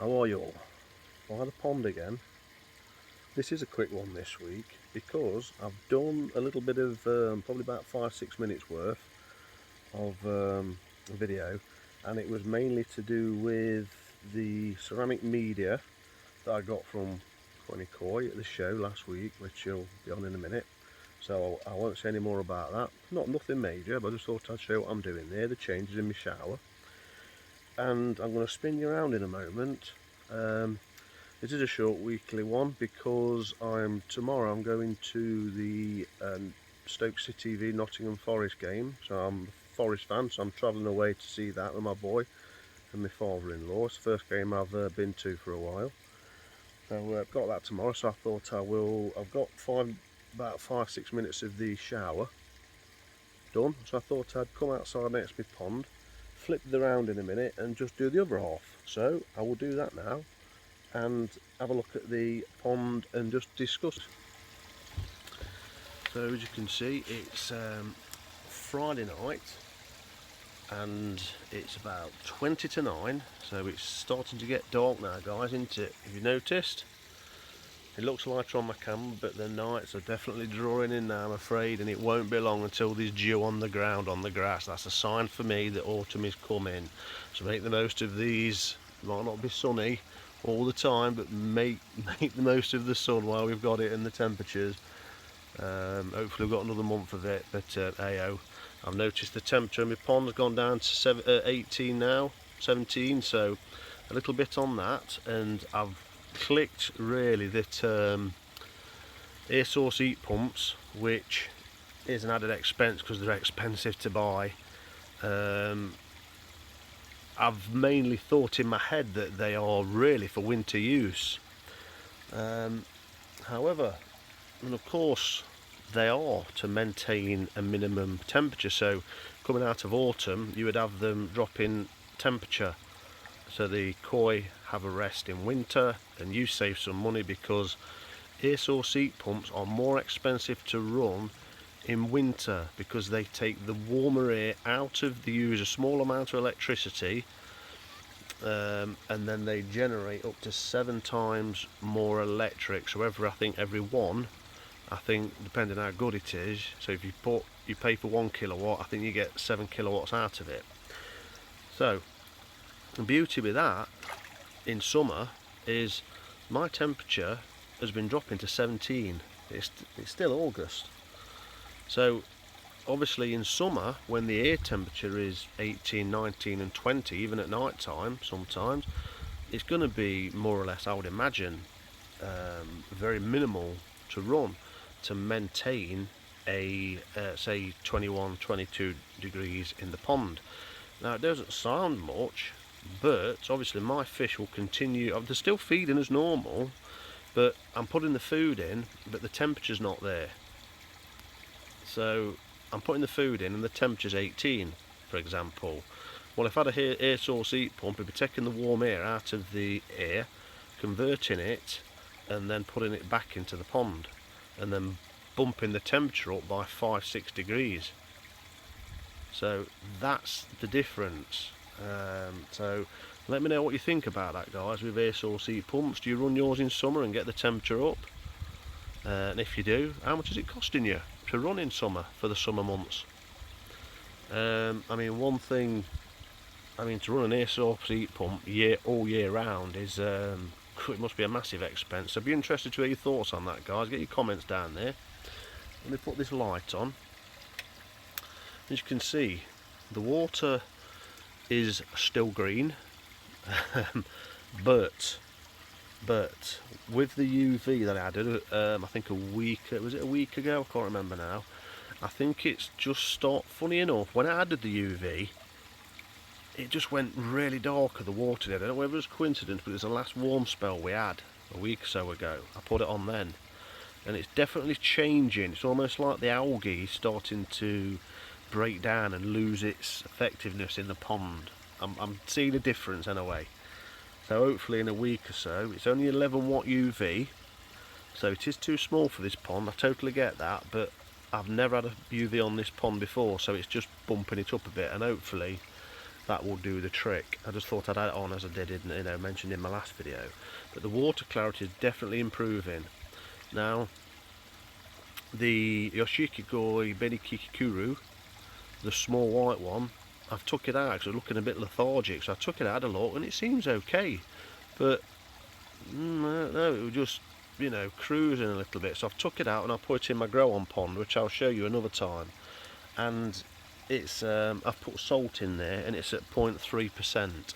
How are you all? By the pond again. This is a quick one this week because I've done a little bit of probably about 5-6 minutes worth of video, and it was mainly to do with the ceramic media that I got from Kenty at the show last week, which you'll be on in a minute. So I won't say any more about that. Nothing major, but I just thought I'd show you what I'm doing there, the changes in my shower. And I'm going to spin you around in a moment. This is a short weekly one because tomorrow I'm going to the Stoke City v Nottingham Forest game. So I'm a Forest fan, so I'm travelling away to see that with my boy and my father-in-law. It's the first game I've been to for a while. So I've got that tomorrow, so I thought I've got about 5-6 minutes of the shower done, so I thought I'd come outside next to my pond, flip it around in a minute and just do the other half. So I will do that now and have a look at the pond and just discuss. So as you can see, it's Friday night and it's about 20 to 9, so it's starting to get dark now, guys, isn't it? Have you noticed? It looks lighter on my camera, but the nights are definitely drawing in now, I'm afraid, and it won't be long until there's dew on the ground, on the grass. That's a sign for me that autumn is coming. So make the most of these. It might not be sunny all the time, but make the most of the sun while we've got it and the temperatures. Hopefully we've got another month of it, but hey-oh. I've noticed the temperature in my pond's gone down to 18 now, 17, so a little bit on that, and I've clicked really that air source heat pumps, which is an added expense because they're expensive to buy. I've mainly thought in my head that they are really for winter use. However, and of course they are to maintain a minimum temperature, so coming out of autumn you would have them drop in temperature so the koi have a rest in winter and you save some money, because air source heat pumps are more expensive to run in winter because they take the warmer air out of, they use a small amount of electricity, and then they generate up to 7 times more electric. So I think every one, I think depending on how good it is, so if you pay for 1 kilowatt, I think you get 7 kilowatts out of it. So the beauty with that in summer is my temperature has been dropping to 17. It's still August. So obviously in summer, when the air temperature is 18, 19 and 20, even at night time sometimes, it's going to be more or less, I would imagine, very minimal to run to maintain a say 21, 22 degrees in the pond. Now it doesn't sound much, but obviously my fish will continue. They're still feeding as normal, but I'm putting the food in, but the temperature's not there. So I'm putting the food in and the temperature's 18, for example. Well, if I had a air source heat pump, it'd be taking the warm air out of the air, converting it, and then putting it back into the pond, and then bumping the temperature up by 5-6 degrees. So that's the difference. So let me know what you think about that, guys, with air source heat pumps. Do you run yours in summer and get the temperature up? And if you do, how much is it costing you to run in summer for the summer months? I mean, one thing, to run an air source heat pump all year round is it must be a massive expense. So I'd be interested to hear your thoughts on that, guys. Get your comments down there. Let me put this light on. As you can see, the water is still green, but with the UV that I added, I think was it a week ago? I can't remember now. I think it's just stopped. Funny enough, when I added the UV, it just went really darker, the water did. I don't know whether it was coincidence, but it was the last warm spell we had a week or so ago. I put it on then, and it's definitely changing. It's almost like the algae starting to break down and lose its effectiveness in the pond. I'm seeing a difference anyway. So hopefully in a week or so, it's only 11 watt UV, so it is too small for this pond, I totally get that, but I've never had a UV on this pond before, so it's just bumping it up a bit, and hopefully that will do the trick. I just thought I'd add it on as I did in, mentioned in my last video. But the water clarity is definitely improving. Now, the Yoshikigoi Benikikuru, the small white one, I've took it out because it's looking a bit lethargic, so I took it out a lot and it seems okay. But no, it was just, cruising a little bit. So I've took it out and I put it in my grow-on pond, which I'll show you another time. And it's I've put salt in there and it's at 0.3%.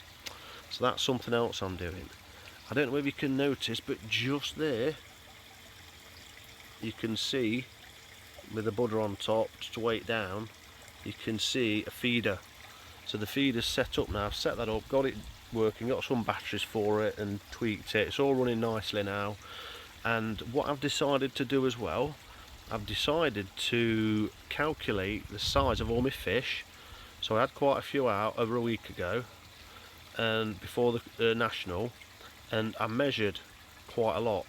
So that's something else I'm doing. I don't know if you can notice, but just there you can see, with the butter on top, just to weigh it down, you can see a feeder. So the feeder's set up now. I've set that up, got it working, got some batteries for it and tweaked it. It's all running nicely now. And what I've decided to do as well, I've decided to calculate the size of all my fish. So I had quite a few out over a week ago and before the national, and I measured quite a lot,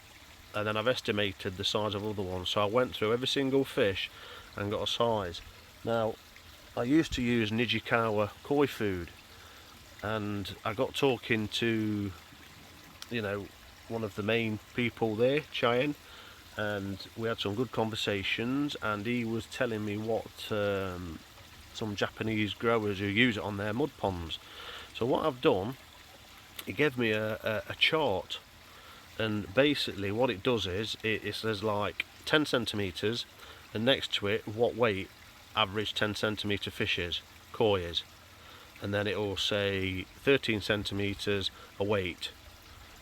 and then I've estimated the size of other ones. So I went through every single fish and got a size. Now, I used to use Nijikawa koi food, and I got talking to one of the main people there, Cheyenne, and we had some good conversations, and he was telling me what some Japanese growers who use it on their mud ponds. So what I've done, he gave me a chart, and basically what it does is it says like 10 centimeters, and next to it what weight average 10 centimeter fish is, koi is, and then it will say 13 centimeters a weight,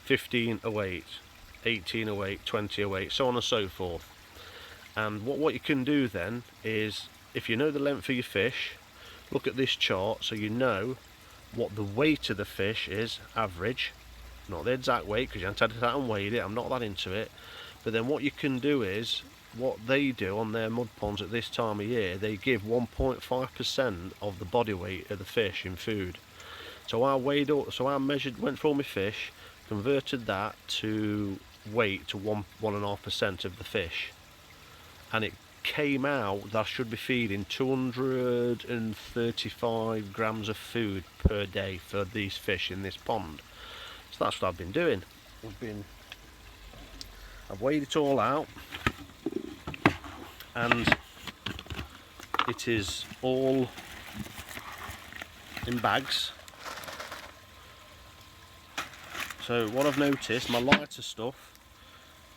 15 a weight, 18 a weight, 20 a weight, so on and so forth. And what you can do then is, if you know the length of your fish, look at this chart so you know what the weight of the fish is, average, not the exact weight because you haven't had it out and weighed it, I'm not that into it. But then what you can do is, what they do on their mud ponds at this time of year, they give 1.5% of the body weight of the fish in food. So I weighed up, so I measured, went for all my fish, converted that to weight to 1.5% of the fish, and it came out that I should be feeding 235 grams of food per day for these fish in this pond. So that's what I've been doing. I've weighed it all out, and it is all in bags. So what I've noticed, my lighter stuff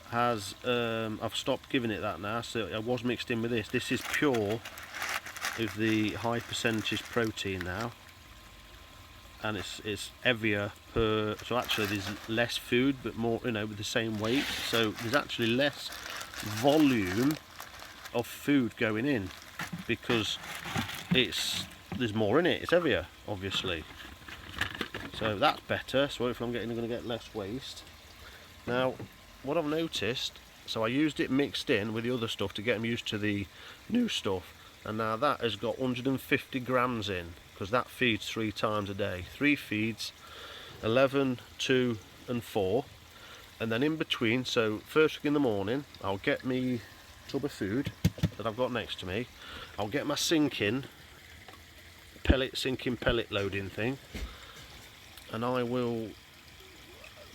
has, I've stopped giving it that now, so I was mixed in with this. This is pure with the high percentage protein now, and it's heavier per, so actually there's less food but more, with the same weight, so there's actually less volume of food going in because there's more in it, it's heavier obviously. So that's better, so hopefully I'm going to get less waste. Now, what I've noticed, so I used it mixed in with the other stuff to get them used to the new stuff, and now that has got 150 grams in, because that feeds 3 times a day. 3 feeds, 11, 2 and 4, and then in between, so first thing in the morning, I'll get me tub of food that I've got next to me, I'll get my sinking pellet loading thing, and I will,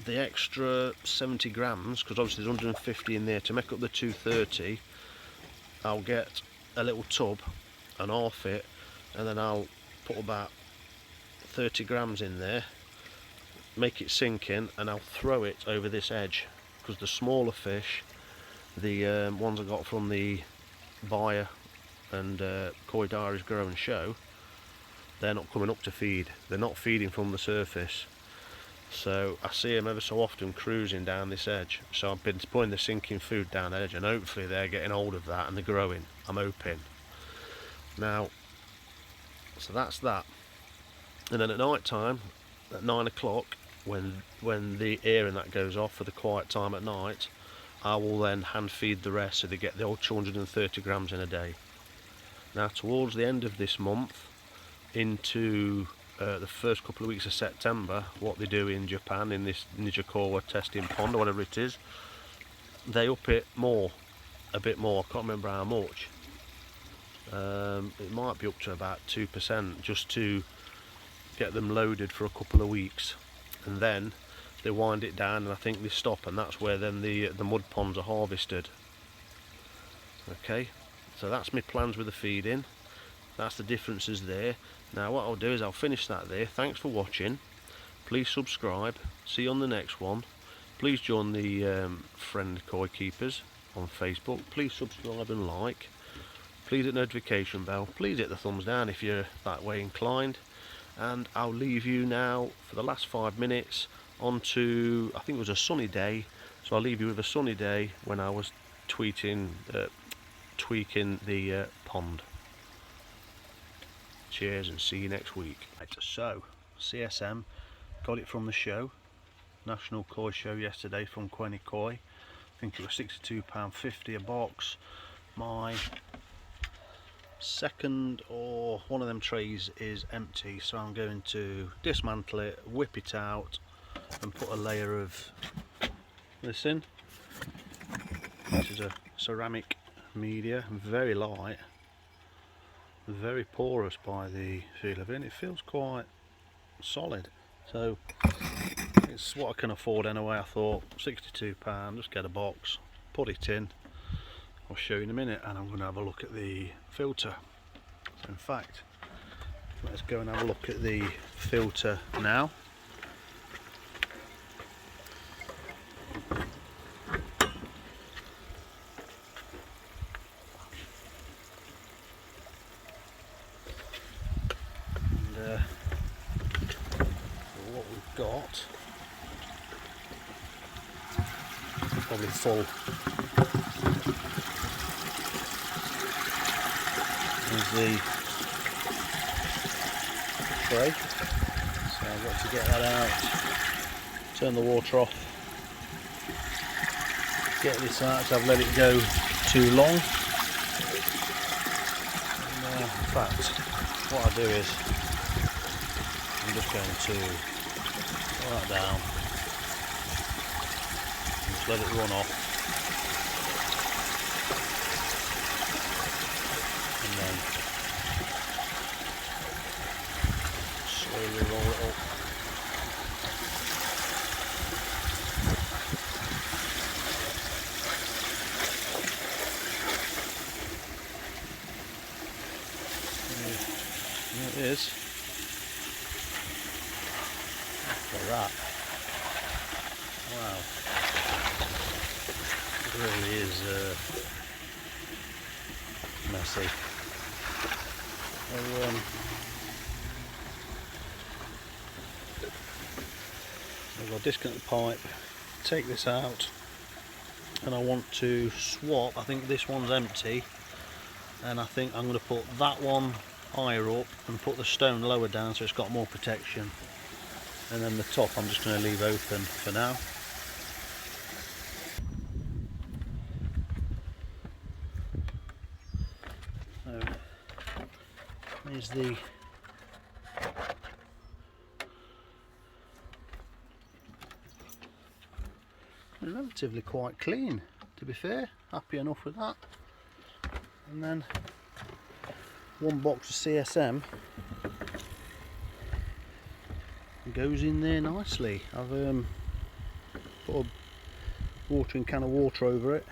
the extra 70 grams, because obviously there's 150 in there to make up the 230, I'll get a little tub and half it, and then I'll put about 30 grams in there, make it sink in, and I'll throw it over this edge, because the smaller fish, the ones I got from the buyer and Koi Diaries Grow and Show, they're not coming up to feed, they're not feeding from the surface. So I see them ever so often cruising down this edge, so I've been putting the sinking food down the edge, and hopefully they're getting hold of that and they're growing, I'm hoping. Now, so that's that. And then at night time, at 9 o'clock, when the air and that goes off for the quiet time at night, I will then hand feed the rest so they get the old 230 grams in a day. Now towards the end of this month, into the first couple of weeks of September, what they do in Japan in this Nijikawa testing pond or whatever it is, they up it more, a bit more, I can't remember how much. It might be up to about 2% just to get them loaded for a couple of weeks, and then they wind it down, and I think they stop, and that's where then the mud ponds are harvested. Okay, so that's my plans with the feeding. That's the differences there. Now what I'll do is I'll finish that there. Thanks for watching. Please subscribe. See you on the next one. Please join the Friend Koi Keepers on Facebook. Please subscribe and like. Please hit the notification bell. Please hit the thumbs down if you're that way inclined. And I'll leave you now for the last 5 minutes onto, I think it was a sunny day, so I'll leave you with a sunny day when I was tweaking the pond. Cheers and see you next week. Right, so CSM got it from the show, National Koi Show yesterday from Kenty Koi. I think it was £62.50 a box. My second or one of them trays is empty, so I'm going to dismantle it, whip it out and put a layer of this in. This is a ceramic media, very light, very porous by the feel of it, and it feels quite solid, so it's what I can afford anyway. I thought £62, just get a box, put it in. I'll show you in a minute, and I'm going to have a look at the filter. So in fact, let's go and have a look at the filter now. And what we've got, probably full. Is the tray, so I've got to get that out, turn the water off, get this out, so I've let it go too long. And, in fact, what I do is I'm just going to put that down and just let it run off. And then slowly roll it up. There it is. Look at that. Wow. It really is messy. So, I've got to disconnect the pipe, take this out, and I want to swap. I think this one's empty, and I think I'm going to put that one higher up and put the stone lower down so it's got more protection, and then the top I'm just going to leave open for now. So there's the relatively quite clean, to be fair. Happy enough with that. And then one box of CSM goes in there nicely. I've put a watering can of water over it,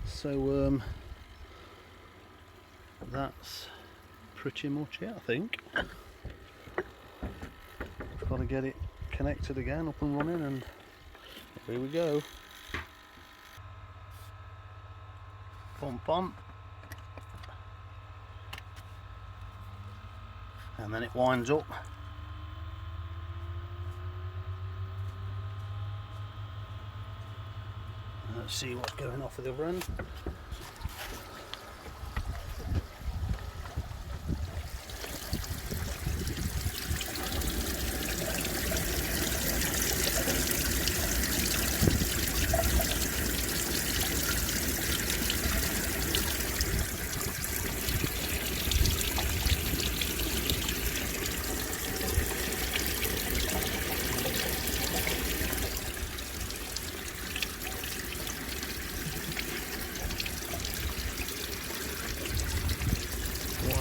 so that's pretty much it, I think. Got to get it connected again, up and running, and here we go. Pump on, and then it winds up. Let's see what's going off at the other end.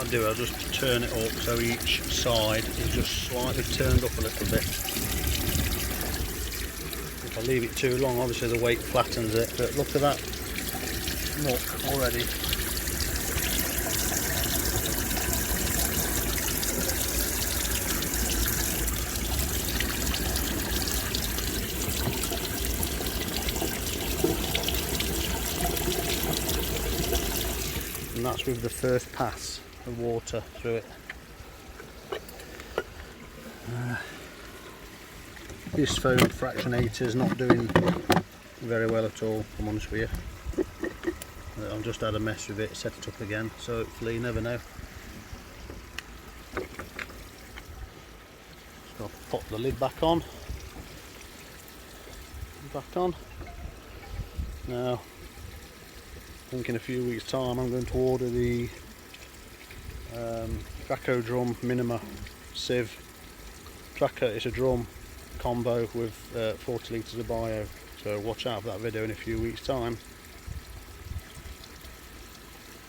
I'll do, I'll just turn it up so each side is just slightly turned up a little bit. If I leave it too long, obviously the weight flattens it, but look at that muck already. And that's with the first pass of water through it. This foam fractionator is not doing very well at all, if I'm honest with you. I've just had a mess with it, set it up again, so hopefully you never know. Just got to pop the lid back on. Now, I think in a few weeks' time I'm going to order the Traco drum Minima sieve. Traco, it's a drum combo with 40 litres of bio, so watch out for that video in a few weeks' time.